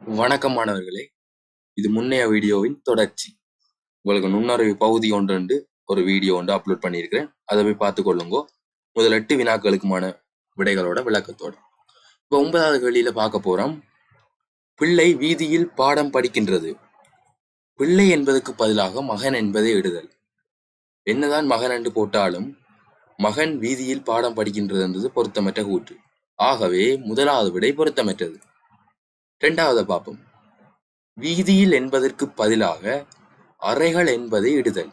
வணக்கம் மாணவர்களே, இது முன்னைய வீடியோவின் தொடர்ச்சி. உங்களுக்கு நுண்ணறிவு பகுதி ஒன்று ஒரு வீடியோ ஒன்று அப்லோட் பண்ணியிருக்கிறேன். அதை போய் பார்த்து கொள்ளுங்கோ. முதல் 8 வினாக்களுக்குமான விடைகளோட விளக்கத்தோட. இப்போ 9வது கேள்வியில பார்க்க போறோம். பிள்ளை வீதியில் பாடம் படிக்கின்றது. பிள்ளை என்பதற்கு பதிலாக மகன் என்பதை இடுதல். என்னதான் மகன் என்று போட்டாலும் மகன் வீதியில் பாடம் படிக்கின்றது என்பது பொருத்தமற்ற கூற்று. ஆகவே முதலாவது விடை பொருத்தமற்றது. 2வது பார்ப்போம். வீதியில் என்பதற்கு பதிலாக அறைகள் என்பதை இடுதல்.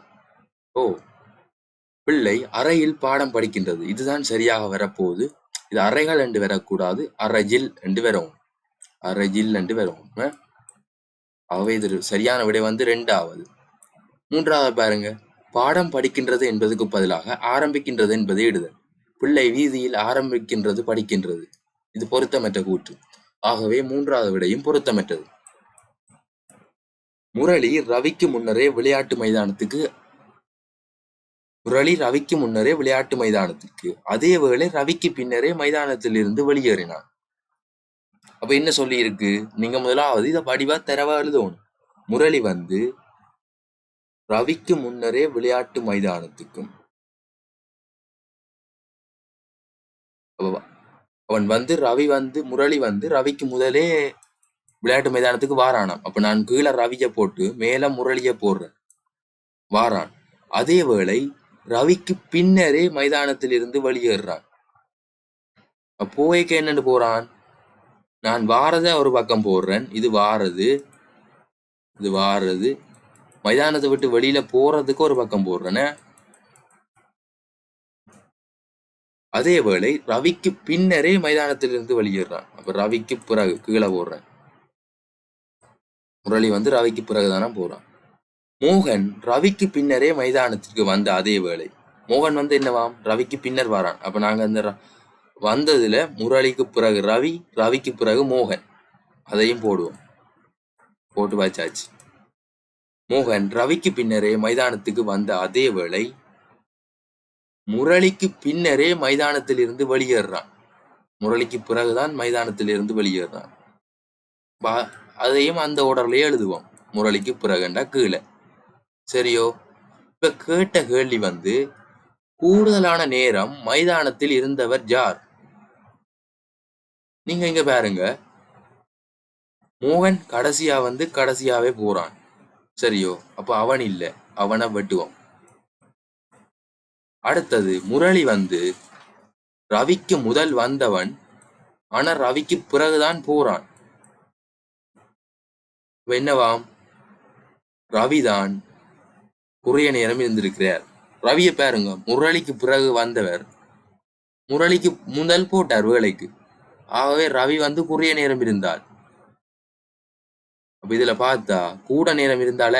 பிள்ளை அறையில் பாடம் படிக்கின்றது. இதுதான் சரியாக வரப்போகுது. இது அறைகள் என்று வரக்கூடாது, அறையில் என்று வரும். அறையில் என்று வரும். ஆகவே இது சரியான விடை 2வது. 3வது பாருங்க. பாடம் படிக்கின்றது என்பதற்கு பதிலாக ஆரம்பிக்கின்றது என்பதை இடுதல். பிள்ளை வீதியில் ஆரம்பிக்கின்றது படிக்கின்றது. இது பொருத்தமற்ற கூற்று. ஆகவே 3வது விடையும் பொருத்தமற்றது. முரளி ரவிக்கு முன்னரே விளையாட்டு மைதானத்துக்கு அதேவேளை ரவிக்கு பின்னரே மைதானத்தில் இருந்து வெளியேறினான். அப்ப என்ன சொல்லி இருக்கு? நீங்க முதலாவது இதை படிவா தரவா எழுதணும். முரளி ரவிக்கு முன்னரே விளையாட்டு மைதானத்துக்கும் அவன் முரளி ரவிக்கு முதலே விளையாட்டு மைதானத்துக்கு வாரானாம். அப்ப நான் கீழே ரவிய போட்டு மேல முரளிய போடுறேன். வாரான். அதே வேளை ரவிக்கு பின்னரே மைதானத்தில் இருந்து வெளியேறான். போய்க்கு என்னன்னு போறான்? நான் வாரத ஒரு பக்கம் போடுறேன். இது வாரது மைதானத்தை விட்டு வெளியில போறதுக்கு ஒரு பக்கம் போடுறேன். அதே வேளை ரவிக்கு பின்னரே மைதானத்தில் இருந்து வெளியேறான். அப்ப ரவிக்கு பிறகு கீழே போடுறேன். முரளி ரவிக்கு பிறகுதானே போறான். மோகன் ரவிக்கு பின்னரே மைதானத்திற்கு வந்த அதே வேளை மோகன் என்னவாம்? ரவிக்கு பின்னர் வரான். அப்ப நாங்க அந்த வந்ததுல முரளிக்கு பிறகு ரவி, ரவிக்கு பிறகு மோகன், அதையும் போடுவோம். போட்டு வச்சாச்சு. மோகன் ரவிக்கு பின்னரே மைதானத்துக்கு வந்த அதே வேளை முரளிக்கு பின்னரே மைதானத்தில் இருந்து வெளியேறான். முரளிக்கு பிறகுதான் மைதானத்தில் இருந்து வெளியேறான். அதையும் அந்த ஓர்டர்லயே எழுதுவோம். முரளிக்கு பிறகுண்டா கீழே. சரியோ? இப்ப கேட்ட கேள்வி கூடுதலான நேரம் மைதானத்தில் இருந்தவர் யார்? நீங்க இங்க பாருங்க. மோகன் கடைசியாவே போறான். சரியோ? அப்ப அவன் இல்ல, அவனை வெட்டுவோம். அடுத்தது முரளி ரவிக்கு முதல் வந்தவன், ஆனா ரவிக்கு பிறகுதான் போறான். என்னவாம்? ரவிதான் குறைய நேரம் இருந்திருக்கிறார். ரவிய பாருங்க. முரளிக்கு பிறகு வந்தவர் முரளிக்கு முதல் போட்டார் வேலைக்கு. ஆகவே ரவி குறைய நேரம் இருந்தார். அப்ப இதுல பார்த்தா கூட நேரம் இருந்தால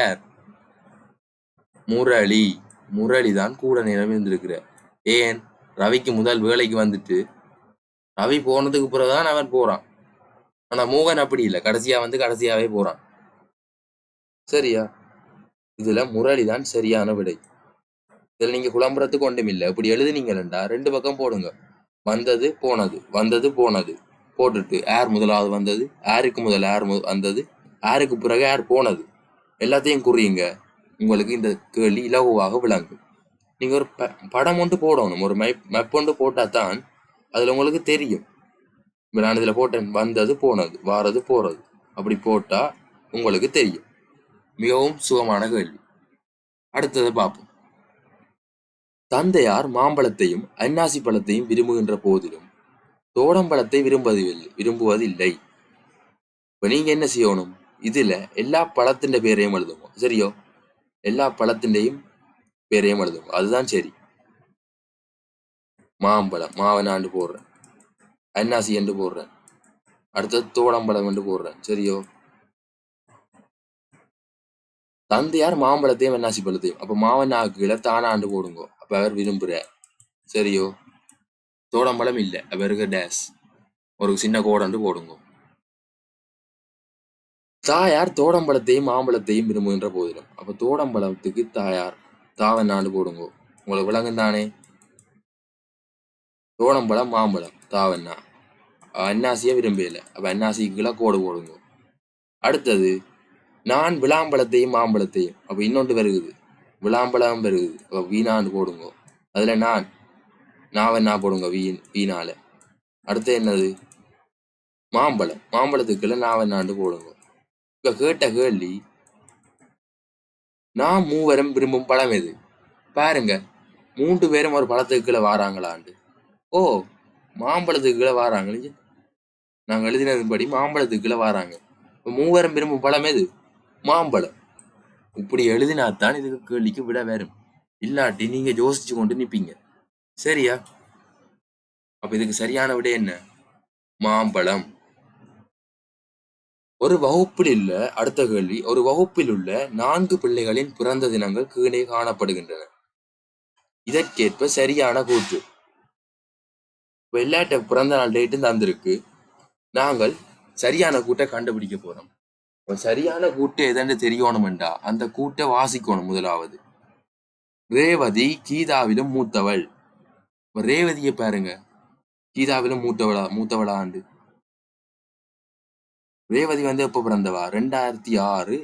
முரளிதான் கூட நேரம் இருந்திருக்கிறார். ஏன்? ரவிக்கு முதல் வேலைக்கு ரவி போனதுக்கு பிறகுதான் அவன் போறான். ஆனா மோகன் அப்படி இல்லை, கடைசியாவே போறான். சரியா? இதுல முரளிதான் சரியான விடை. இதுல நீங்க குழம்புறதுக்கு ஒன்றும் இல்லை. இப்படி எழுதுனீங்களா 2 பக்கம் போடுங்க. வந்தது போனது போட்டுட்டு ஏர் முதலாவது வந்தது, ஏருக்கு முதல் ஏர் வந்தது, ஏருக்கு பிறகு ஏர் போனது, எல்லாத்தையும் குறியுங்க. உங்களுக்கு இந்த கேள்வி இலகுவாக விளங்கும். நீங்க ஒரு படம் ஒன்று போடணும். ஒரு மேப் ஒன்று போட்டா தான் அதுல உங்களுக்கு தெரியும். நான் இதுல போட்டேன் வந்தது போனது, வாரது போறது, அப்படி போட்டா உங்களுக்கு தெரியும். மிகவும் சுகமான கேள்வி. அடுத்தது பார்ப்போம். தந்தையார் மாம்பழத்தையும் அன்னாசி பழத்தையும் விரும்புகின்ற போதிலும் தோடம்பழத்தை விரும்புவதில்லை. இப்ப நீங்க என்ன செய்யணும்? இதுல எல்லா பழத்தின் பேரையும் எழுதுவோம். சரியோ? எல்லா பழத்தின்டையும் பேரையும் எழுதுவோம். அதுதான் சரி. மாம்பழம் மாவனாண்டு போடுறேன், அன்னாசி என்று போடுறேன், அடுத்தது தோடம்பழம் என்று போடுறேன். சரியோ? தந்தையார் மாம்பழத்தையும் அன்னாசி பழத்தையும், அப்ப மாவனாக்குல தானாண்டு போடுங்க. அப்ப அவர் விரும்புற. சரியோ? தோடம்பழம் இல்லை, அவருக்கு டேஸ் ஒரு சின்ன கோடண்டு போடுங்க. தாயார் தோடம்பழத்தையும் மாம்பழத்தையும் விரும்புகின்ற போதிலும், அப்ப தோடம்பழத்துக்கு தாயார் தாவன்னாண்டு போடுங்க. உங்களுக்கு விளங்கும் தானே? தோடம்பழம் மாம்பழம் தாவன்னா, அன்னாசிய விரும்பல. அப்ப அன்னாசிக்குள்ள கோடு போடுங்க. அடுத்தது நான் விளாம்பழத்தையும் மாம்பழத்தையும். அப்ப இன்னொன்று வருகுது, விளாம்பழம் வருகுது. அப்ப வீணான்னு போடுங்க. அதுல நான் போடுங்க வீணால. அடுத்து என்னது, மாம்பழத்துக்குள்ள நான் போடுங்க. இப்ப கேட்ட கேள்வி, நான் மூவரும் விரும்பும் பழம் எது? பாருங்க, 3 பேரும் ஒரு பழத்துக்குள்ள வாராங்களாண்டு. ஓ, மாம்பழத்துக்குள்ள வாராங்க. நாங்க எழுதினதுபடி மாம்பழத்துக்குள்ள வாராங்க. மூவரும் விரும்பும் பழம் எது? மாம்பழம். இப்படி எழுதினாத்தான் இதுக்கு கேள்விக்கு விட வரும். இல்லாட்டி நீங்க யோசிச்சு கொண்டு நிப்பீங்க. சரியா? அப்ப இதுக்கு சரியான விட என்ன? மாம்பழம். ஒரு வகுப்பில் உள்ள அடுத்த கேள்வி, ஒரு வகுப்பில் உள்ள 4 பிள்ளைகளின் பிறந்த தினங்கள் கீழே காணப்படுகின்றன. இதற்கேற்ப சரியான கூற்று. எல்லாட்ட பிறந்த நாள் டேட்டு தந்திருக்கு. நாங்கள் சரியான கூட்டை கண்டுபிடிக்க போறோம். சரியான கூட்டு எதன்னு தெரியணும்டா அந்த கூட்டை வாசிக்கணும். முதலாவது, ரேவதி கீதாவிலும் மூத்தவள். ரேவதியை பாருங்க, கீதாவிலும் மூத்தவளாண்டு. ரேவதி வந்து எப்ப பிறந்தவா? 2006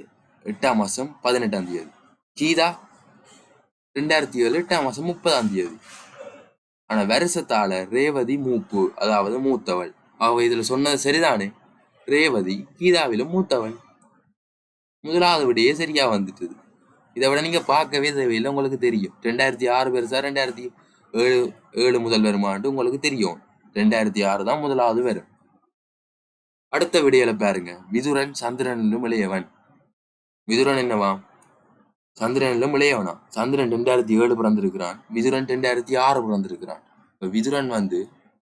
8ஆம் மாசம் 18ஆம் தேதி. கீதா 2007 8ஆம் மாசம் 30ஆம் தேதி. ஆனா வருஷத்தால ரேவதி மூப்பு, அதாவது மூத்தவள். அவ இதுல சொன்னது சரிதானே? ரேவதி கீதாவிலும் மூத்தவள். முதலாவது விடையே சரியா வந்துட்டது. இதை விட நீங்க பார்க்கவே தேவையில்லை, உங்களுக்கு தெரியும். 2006 பெருசா 2007 முதல் வருமானு உங்களுக்கு தெரியும். 2006 தான் முதலாவது வரும். அடுத்த விடையில பாருங்க, விதுரன் சந்திரனிலும் இளையவன். விதுரன் என்னவா? சந்திரனிலும் இளையவனா? சந்திரன் 2007 பிறந்திருக்கிறான், விதுரன் 2006 பிறந்திருக்கிறான்.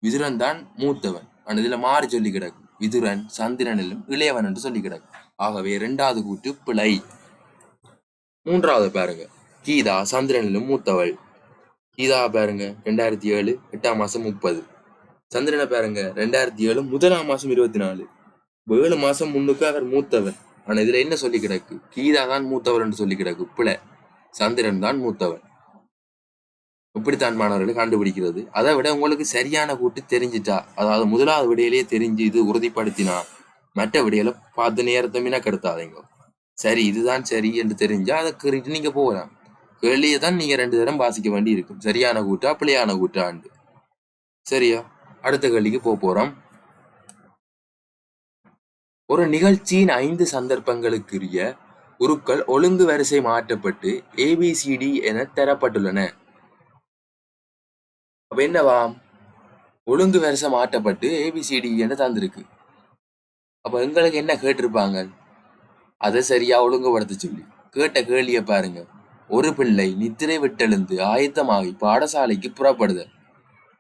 விதுரன் தான் மூத்தவன். ஆனா இதுல மாறி சொல்லி கிடக்கு, விதுரன் சந்திரனிலும் இளையவன் என்று சொல்லி கிடக்கு. ஆகவே 2வது கூட்டு பிழை. 3வது பாருங்க, கீதா சந்திரனிலும் மூத்தவள். கீதா பாருங்க 2007 8ஆம் மாசம் 30. சந்திரனை பாருங்க 2007 1ஆம் மாசம் 24. 7 மாசம் முன்னுக்கு அவர் மூத்தவர். ஆனா இதுல என்ன சொல்லி கிடக்கு? கீதா தான் மூத்தவர் என்று சொல்லி கிடக்கு. பிழை, சந்திரன் தான் மூத்தவர். இப்படித்தான் மாணவர்களை கண்டுபிடிக்கிறது. அதை விட உங்களுக்கு சரியான கூட்டு தெரிஞ்சிட்டா, அதாவது முதலாவது விடையிலேயே தெரிஞ்சு இது உறுதிப்படுத்தினா, மற்ற விடையில பார்த்து நேரத்தை மினக்கெடுத்தாதீங்க. சரி, இதுதான் சரி என்று தெரிஞ்சா அதை கேட்டு நீங்க போகலாம். கேள்வியை தான் நீங்க 2 தரம் வாசிக்க வேண்டி இருக்கும், சரியான கூட்டா பிழையான கூட்டாண்டு. சரியா? அடுத்த கேள்விக்கு போறோம். ஒரு நிகழ்ச்சியின் 5 சந்தர்ப்பங்களுக்குரிய உருக்கள் ஒழுங்கு வரிசை மாற்றப்பட்டு ABCD என தரப்பட்டுள்ளன. அப்ப என்னவாம்? ஒழுங்கு வரிசை மாற்றப்பட்டு ABCD என தந்திருக்கு. அப்ப எங்களுக்கு என்ன கேட்டிருப்பாங்க? அதை சரியா ஒழுங்குபடுத்த சொல்லி கேட்ட கேள்விய பாருங்க. ஒரு பிள்ளை நித்திரை விட்டெழுந்து ஆயத்தமாகி பாடசாலைக்கு புறப்படுது.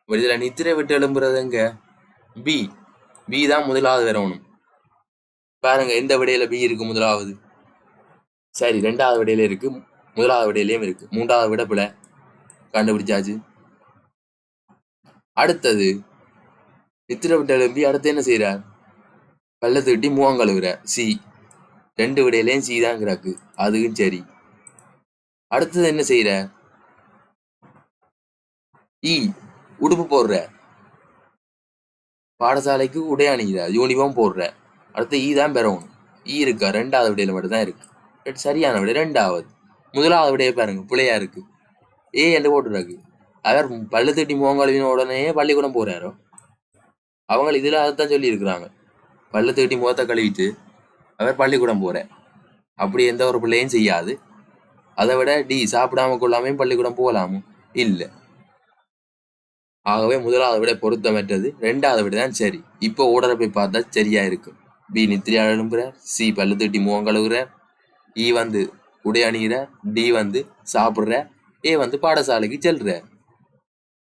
இதுல நித்திரை விட்டு எழும்புறதுங்க பி தான் முதலாவது வரணும். பாருங்க, எந்த விடையில பி இருக்கு? முதலாவது. சரி, 2வது விடையில இருக்கு, முதலாவது விடையிலயும் இருக்கு. 3வது விட பிள்ளை கண்டுபிடிச்சாச்சு. அடுத்தது, நித்திரை விட்டு எழும்பி அடுத்து என்ன செய்யறார்? பல்ல தூட்டி முகம் கழுவுற. சி. 2 விடையிலையும் சி தான் கிடக்கு, அதுவும் சரி. அடுத்தது என்ன செய்யற? உடுப்பு போடுற, பாடசாலைக்கு உடை அணிகிற, யூனிஃபார்ம் போடுற. அடுத்து தான் பெறணும். இருக்கா? 2வது விடையில மட்டும் தான் இருக்கு. சரியான விடை 2வது. முதலாவது விடையை பாருங்க, பிள்ளையா இருக்கு. என்று போட்டுருக்கு. அவர் பல்லு தட்டி முகம் கழுவின உடனே பள்ளிக்கூடம் போறாரோ? அவங்க இதுல அதைத்தான் சொல்லி இருக்கிறாங்க, பல்லு தட்டி முகத்தை கழுவிட்டு அவர் பள்ளிக்கூடம் போற. அப்படி எந்த ஒரு பிள்ளையும் செய்யாது. அதை விட சாப்பிடாம கொள்ளாமையும் பள்ளிக்கூடம் போகலாமோ? இல்லை. ஆகவே முதலாவது விட பொருத்தமற்றது, 2வது விட தான் சரி. இப்போ ஓடரை போய் பார்த்தா சரியா இருக்கும். பி நித்திரையா எழும்புறார், சி பல்லு தட்டி முகம் கழுவுறார், வந்து உடை அணிகிறார், டி வந்து சாப்பிடுற, வந்து பாடசாலைக்கு செல்ற.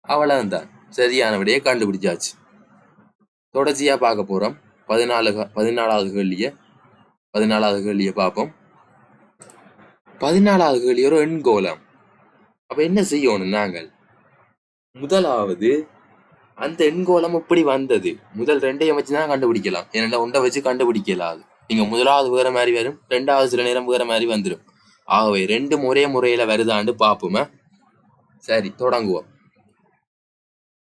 அவ்வளவுதான், சரியான விடையை கண்டுபிடிச்சாச்சு. தொடர்ச்சியா பார்க்க போறோம். 14வது கேள்விய பார்ப்போம். 14வது கேள்வி ஒரு எண்கோலம். அப்ப என்ன செய்யணும்? நாங்கள் முதலாவது அந்த எண்கோலம் எப்படி வந்தது, முதல் 2ஐயும் வச்சுதான் கண்டுபிடிக்கலாம். ஏன்னா ஒன்றை வச்சு கண்டுபிடிக்கலாது. நீங்க முதலாவது வேற மாதிரி வரும், 2வது சில நேரம் வேற மாதிரி வந்துடும். ஆகவே 2 முறையில வருதாண்டு பார்ப்போமே. சரி, தொடங்குவோம்.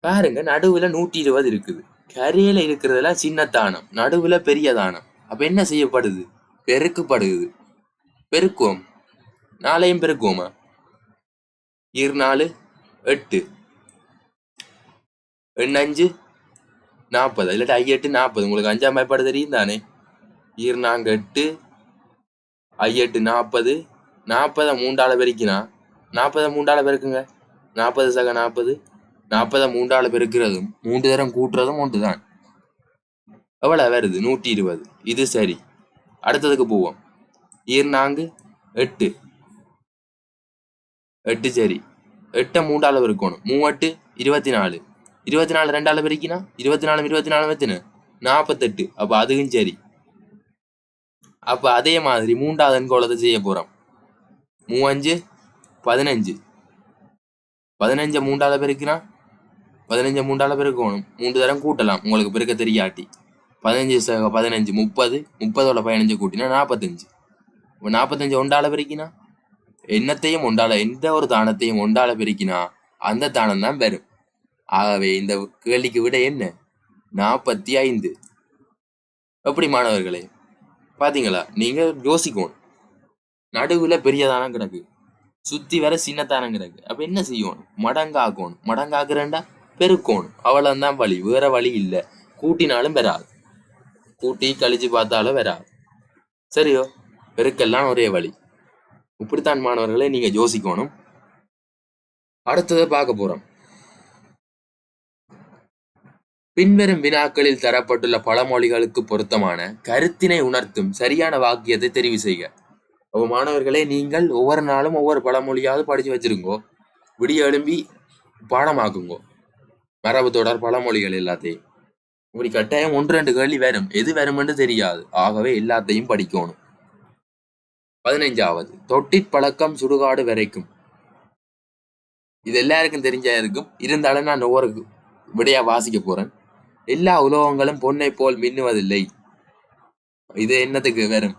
பாருங்க, நடுவுல 120 இருக்குது. கரையில இருக்கிறதெல்லாம் சின்ன தானம், நடுவுல பெரிய தானம். அப்ப என்ன செய்யப்படுது? பெருக்கப்படுது. பெருக்குவோம், நாளையும் பெருக்குவோமா? 4 8 5 40, இல்லாட்டி 5 8 40. உங்களுக்கு 5ஆம் வாய்ப்பாடு தெரியும் தானே? 4 8 5 8 40. 40 3ஆல பெருக்கினா 40 3ஆல பெருக்குங்க. 40 சக 40. 40 3ஆல பெருக்கிறதும் 3 தரம் கூட்டுறதும் ஒன்றுதான். எவ்வளவு வருது? 120. இது சரி. அடுத்ததுக்கு போவோம். 4 8 8 சரி. 8 3ஆல பெருக்கணும். 3 8 24. 24 2ஆல பெருக்கினா 24 24 எத்தனை? 48. அப்ப அதுவும் சரி. அப்ப அதே மாதிரி 3ஆவது எண்கோளத்தை செய்ய போறோம். 3 5 15. 15 3ஆல பெருக்கினா 15 3ஆல பெருக்கணும். 3 தரம் கூட்டலாம் உங்களுக்கு பெருக்க தெரியாட்டி. 15 சக 15 30. 30ஓட 15 கூட்டினா 45. 45 ஒன்றால பெருக்கினா என்னத்தையும் ஒன்றால, எந்த ஒரு தானத்தையும் ஒன்றால பெருக்கினா அந்த தானம் தான் வரும். ஆகவே இந்த கேள்விக்கு விட என்ன? 45. எப்படி மாணவர்களே? பாத்தீங்களா? நீங்க யோசிக்கணும். நடுவுல பெரிய தானம் கிடக்கு, சுத்தி வர சின்ன தானம் கிடக்கு. அப்ப என்ன செய்யணும்? மடங்காக்கணும். மடங்காக்குறேன்டா பெருக்கணும். அவ்வளவுதான் வழி, வேற வழி இல்லை. கூட்டினாலும் வராது, கூட்டி கழிச்சு பார்த்தாலும் வராது. சரியோ? பெருக்கெல்லாம் ஒரே வழி. இப்படித்தான் மாணவர்களே நீங்க யோசிக்கணும். அடுத்ததை பார்க்க போறோம். பின்வரும் வினாக்களில் தரப்பட்டுள்ள பழமொழிகளுக்கு பொருத்தமான கருத்தினை உணர்த்தும் சரியான வாக்கியத்தை தெரிவு செய்க. அப்போ மாணவர்களே, நீங்கள் ஒவ்வொரு நாளும் ஒவ்வொரு பழமொழியாவது படிச்சு வச்சிருங்கோ. விடிய எழும்பி பாடமாக்குங்கோ மரபு தொடர் பழமொழிகள் எல்லாத்தையும். இப்படி கட்டாயம் 1 2 கேள்வி வரும். எது வரும்னு தெரியாது. ஆகவே எல்லாத்தையும் படிக்கணும். 15வது, தொட்டிற்பழக்கம் சுடுகாடு வரைக்கும். இது எல்லாருக்கும் தெரிஞ்சா இருக்கும். இருந்தாலும் நான் ஒவ்வொரு விடையா வாசிக்க போறேன். எல்லா உலோகங்களும் பொன்னை போல் மின்னுவதில்லை. இது என்னத்துக்கு வரும்?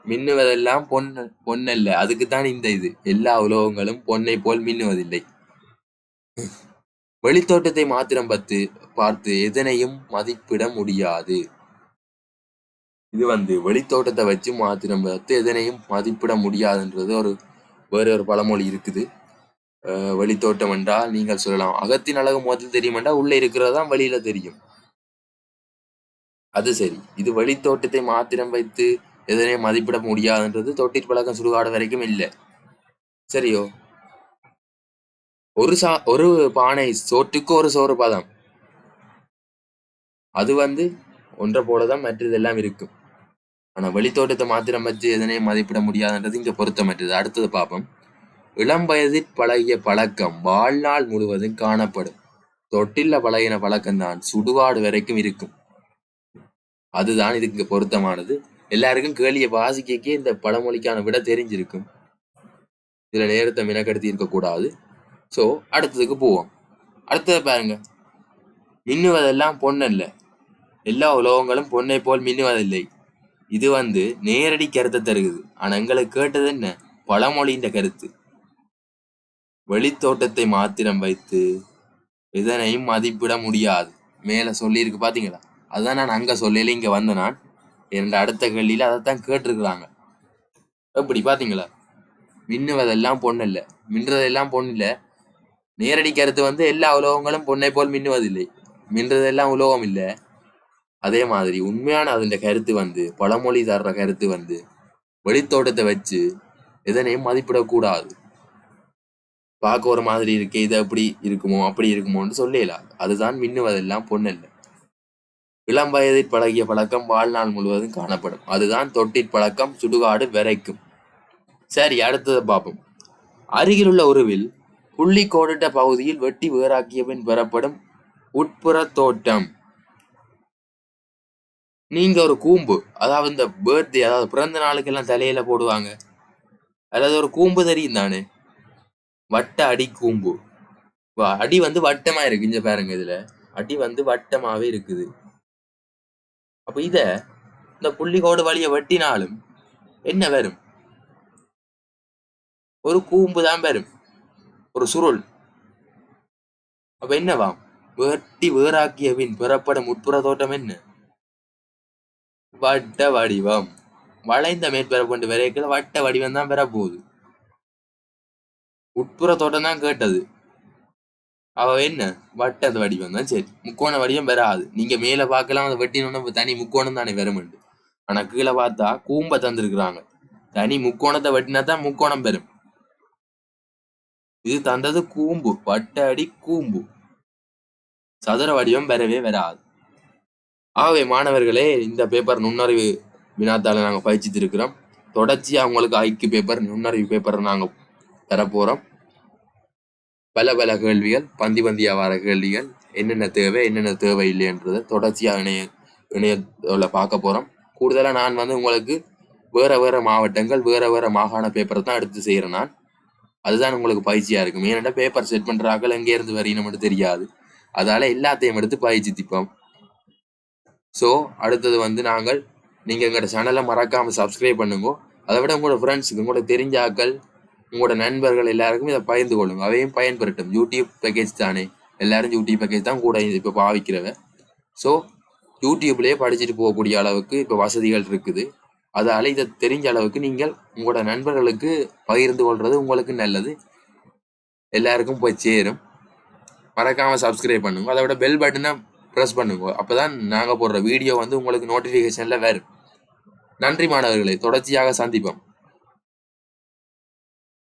மின்னுவதெல்லாம் பொன்னல்ல. அதுக்குத்தான் இந்த இது. எல்லா உலோகங்களும் பொன்னை போல் மின்னுவதில்லை. வெளித்தோட்டத்தை மாத்திரம் பார்த்து எதனையும் மதிப்பிட முடியாது. இது வெளித்தோட்டத்தை வச்சு மாத்திரம் பார்த்து எதனையும் மதிப்பிட முடியாதுன்றது வேற ஒரு பழமொழி இருக்குது. வெளித்தோட்டம் என்றால் நீங்கள் சொல்லலாம், அகத்தின் அழகு முதல் தெரியும் என்றால் உள்ள இருக்கிறதான் வெளியில தெரியும். அது சரி. இது வெளித்தோட்டத்தை மாத்திரம் வைத்து எதனையும் மதிப்பிட முடியாதுன்றது தொட்டிற் பழக்கம் சுடுகாடு வரைக்கும் இல்லை. சரியோ? ஒரு பானை சோற்றுக்கு ஒரு சோறு பதம். அது ஒன்றை போலதான் மற்றதெல்லாம் இருக்கும். ஆனா வெளித்தோட்டத்தை மாத்திரம் வச்சு எதனையும் மதிப்பிட முடியாதுன்றது இங்க பொருத்தமற்றது. அடுத்தது பார்ப்போம். இளம் வயதில் பழகிய பழக்கம் வாழ்நாள் முழுவதும் காணப்படும். தொட்டில்ல பழகின பழக்கம் தான் சுடுகாடு வரைக்கும் இருக்கும். அதுதான் இதுக்கு பொருத்தமானது. எல்லாருக்கும் கேள்வியை வாசிக்க இந்த பழமொழிக்கான விட தெரிஞ்சிருக்கும். இதுல நேரத்தை மினக்கெடுத்தி இருக்கக்கூடாது. சோ அடுத்ததுக்கு போவோம். அடுத்தது பாருங்க. மின்னுவதெல்லாம் பொன்னல்ல, எல்லா உலோகங்களும் பொன்னை போல் மின்னுவதில்லை. இது நேரடி கருத்தை தருகுது. ஆனா எங்களுக்கு கேட்டது என்ன? பழமொழியின் கருத்து. வெளித்தோட்டத்தை மாத்திரம் வைத்து இதனையும் மதிப்பிட முடியாது. மேல சொல்லியிருக்கு பாத்தீங்களா? அதுதான் நான் அங்க சொல்லல, இங்க வந்த நான் என்னோட அடுத்த கேள்வியில அதைத்தான் கேட்டிருக்கிறாங்க. எப்படி பாத்தீங்களா? மின்னுவதெல்லாம் பொண்ணல்ல, மின்றதெல்லாம் பொண்ணில்ல. நேரடி கருத்து எல்லா உலோகங்களும் பொன்னை போல் மின்னுவதில்லை, மின்றதெல்லாம் உலோகம் இல்லை. அதே மாதிரி உண்மையான அதன் கருத்து பழமொழி தர்ற கருத்து வெளித்தோட்டத்தை வச்சு எதனையும் மதிப்பிடக்கூடாது. பார்க்க ஒரு மாதிரி இருக்கு, இது அப்படி இருக்குமோ அப்படி இருக்குமோன்னு சொல்லலாம். அதுதான் மின்னுவதெல்லாம் பொன்னல்ல. இளம் வயதில் பழகிய பழக்கம் வாழ்நாள் முழுவதும் காணப்படும். அதுதான் தொட்டிற் பழக்கம் சுடுகாடு வரைக்கும். சரி, அடுத்ததை பார்ப்போம். அருகிலுள்ள உருவில் புள்ளி கோடிட்ட பகுதியில் வெட்டி வேறாக்கிய பின் பெறப்படும் உட்புற தோட்டம். நீங்க ஒரு கூம்பு, அதாவது இந்த பர்த்டே, அதாவது பிறந்த நாளுக்கெல்லாம் தலையில போடுவாங்க, அதாவது ஒரு கூம்பு தெரியும் தானே? வட்ட அடி கூம்பு. அடி வட்டமா இருக்கு. இங்க பாருங்க, இதுல அடி வட்டமாவே இருக்குது. அப்ப இத இந்த புள்ளிக்கோடு வழிய வெட்டினாலும் என்ன வரும்? ஒரு கூம்பு தான் வரும், ஒரு சுருள். அப்ப என்னவாம்? வெட்டி வேறாக்கிய பின் பெறப்படும் உட்புற தோட்டம் என்ன? வட்ட வடிவம். வளைந்த மேற்பரப்பு வரைக்கும் வட்ட வடிவம் தான் பெற போகுது. உட்புற தோட்டம் தான் கேட்டது. அவ என்ன வட்ட வடிவம் தான். சரி, முக்கோண வடிவம் பெறாது. நீங்க மேல பார்க்கலாம் அதை வெட்டினோன்னு தனி முக்கோணம் தானே வருமெண்டு. ஆனா கீழே பார்த்தா கூம்ப தந்திருக்கிறாங்க. தனி முக்கோணத்தை வெட்டினா தான் முக்கோணம் பெறும். இது தந்தது கூம்பு, வட்ட அடி கூம்பு. சதுர வடிவம் பெறவே வராது. ஆகவே மாணவர்களே, இந்த பேப்பர் நுண்ணறிவு வினாத்தாளை நாங்கள் பயிற்சித்து இருக்கிறோம். தொடர்ச்சியா அவங்களுக்கு ஐக்கு பேப்பர், நுண்ணறிவு பேப்பர் நாங்கள் தரப்போறோம். பல பல கேள்விகள், பந்தியா வர கேள்விகள், என்னென்ன தேவை என்னென்ன தேவை இல்லைன்றதை தொடர்ச்சியாக இணையத்தில் பார்க்க போறோம். கூடுதலாக நான் வந்து உங்களுக்கு வேற வேற மாவட்டங்கள் வேற வேற மாகாண பேப்பரை தான் எடுத்து செய்கிறேன். நான் அதுதான் உங்களுக்கு பயிற்சியா இருக்கும். ஏன்னா பேப்பர் செட் பண்றாக்கள் எங்கே இருந்து வரீங்கன்னு தெரியாது. அதால எல்லாத்தையும் எடுத்து பயிற்சி திப்போம். ஸோ அடுத்தது வந்து நாங்கள் நீங்கள் எங்களோட சேனலை மறக்காமல் சப்ஸ்கிரைப் பண்ணுங்க. அதை விட உங்களோட ஃப்ரெண்ட்ஸுக்கு, உங்களோட தெரிஞ்ச ஆக்கள், உங்களோட நண்பர்கள் எல்லாருக்கும் இதை பகிர்ந்து கொள்ளுங்க. அவையும் பயன்பெறட்டும். யூடியூப் பேக்கேஜ் தானே, எல்லாரும் யூடியூப் பேக்கேஜ் தான் கூட இப்போ பாவிக்கிறவ. ஸோ யூடியூப்லேயே படிச்சுட்டு போகக்கூடிய அளவுக்கு இப்போ வசதிகள் இருக்குது. அதால் இதை தெரிஞ்ச அளவுக்கு நீங்கள் உங்களோட நண்பர்களுக்கு பகிர்ந்து கொள்வது உங்களுக்கு நல்லது. எல்லாருக்கும் போய் சேரும். மறக்காமல் சப்ஸ்கிரைப் பண்ணுங்க. அதை விட பெல் பட்டனை ப்ரெஸ் பண்ணுங்க. அப்போதான் நாங்கள் போடுற வீடியோ வந்து உங்களுக்கு நோட்டிஃபிகேஷனில் வரும். நன்றி மாணவர்களை, தொடர்ச்சியாக சந்திப்போம்.